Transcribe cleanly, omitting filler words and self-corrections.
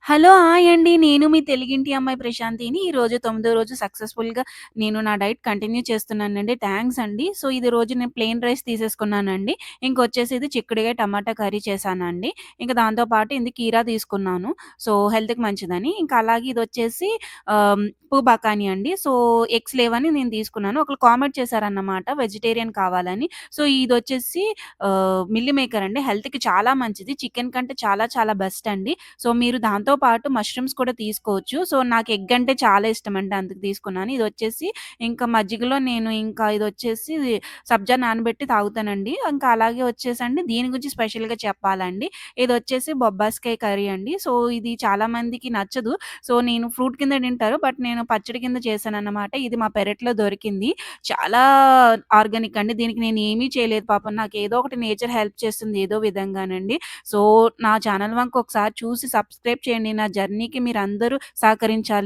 Hello! Hi అండి. నేను మీ తెలుగింటి అమ్మాయి ప్రశాంతిని. ఈరోజు తొమ్మిదో రోజు సక్సెస్‌ఫుల్‌గా నేను నా డైట్ కంటిన్యూ చేస్తున్నానండి. థాంక్స్ అండి. సో, ఇది రోజు నేను ప్లెయిన్ రైస్ తీసేసుకున్నానండి. ఇంకొచ్చేసి ఇది చిక్కుడుగాయ టమాటా కర్రీ చేశానండి. ఇంక దాంతో పాటు ఇది కీరా తీసుకున్నాను. సో, హెల్త్‌కి మంచిదని. ఇంకా అలాగే ఇదొచ్చేసి పప్పు బఠానీ అండి. సో, ఎగ్స్ లేవని నేను తీసుకున్నాను. ఒకళ్ళు కామెంట్ చేశారన్నమాట వెజిటేరియన్ కావాలని. సో, ఇదొచ్చేసి మిల్ మేకర్ అండి. హెల్త్‌కి చాలా మంచిది. చికెన్ కంటే చాలా చాలా బెస్ట్ అండి. సో, మీరు దాంతో పాటు మష్రూమ్స్ కూడా తీసుకోవచ్చు. సో, నాకు ఎగ్ అంటే చాలా ఇష్టమండి. అందుకు తీసుకున్నాను. ఇదొచ్చేసి ఇంకా మజ్జిగలో నేను ఇంకా ఇదొచ్చేసి సబ్జా నానబెట్టి తాగుతానండి. ఇంకా అలాగే వచ్చేసండి దీని గురించి స్పెషల్‌గా చెప్పాలండి. ఇదొచ్చేసి బొబ్బాస్కాయ కర్రీ అండి. సో, ఇది చాలా మందికి నచ్చదు. సో, నేను ఫ్రూట్ కింద తింటారు. బట్ నేను పచ్చడి కింద చేశానన్నమాట. ఇది మా పెరట్లో దొరికింది. చాలా ఆర్గానిక్ అండి. దీనికి నేనేమీ చేయలేదు పాపం. నాకేదో ఒకటి నేచర్ హెల్ప్ చేస్తుంది ఏదో విధంగానండి. సో, నా ఛానల్ వంక ఒకసారి చూసి సబ్స్క్రైబ్ చేయండి. నా జర్నీకి మీరందరూ సహకరించాలి.